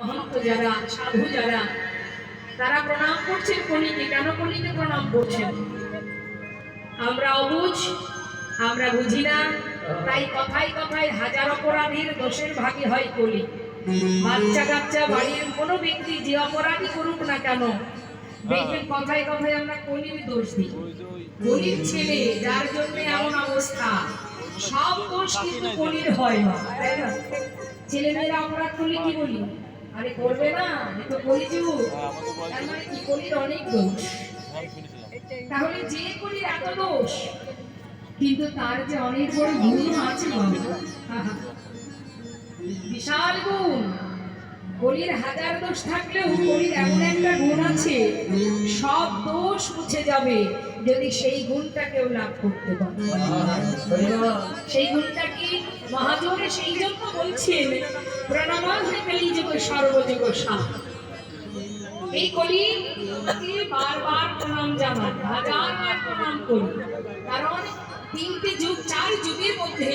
মহন্ত যারা, সাধু যারা, তারা প্রণাম করছেন কলিকে। কেন কলিকে প্রণাম করছেন? আমরা অবুঝ, আমরা বুঝি না, তাই কথায় কথায় হাজার অপরাধীর দোষের ভাগী হয় কলি। বাচ্চা কাচ্চা বাড়ির কোনো ব্যক্তি যে অপরাধী করুক না কেন, দেখবেন কথায় কথায় আমরা কলির দোষ দিই। কলির ছেলে, যার জন্য এমন অবস্থা, সব দোষ কিন্তু কলির হয় না, তাই না? ছেলেমেয়েরা অপরাধ করলে কি বলি? আরে করবে না, এ তো কলিযুগ। তার মানে কি কলির অনেক দোষ। তাহলে যে কলির এত দোষ, কিন্তু তার যে অনেক বড় গুণ আছে বাবা, বিশাল গুণ। কলির হাজার দোষ থাকলেও কলির এমন একটা গুণ আছে, সব দোষ মুছে যাবে যদি সেই গুণটা কেউ লাভ করতে পারে। সেই গুণটা কি? মহাজনে সেই জন্য বলছেন প্রণামান কলিযুগ সর্বযুগ সার। এই কলিকে বারবার প্রণাম জানান, হাজারবার প্রণাম করি, কারণ তিনটে যুগ, চার যুগের মধ্যে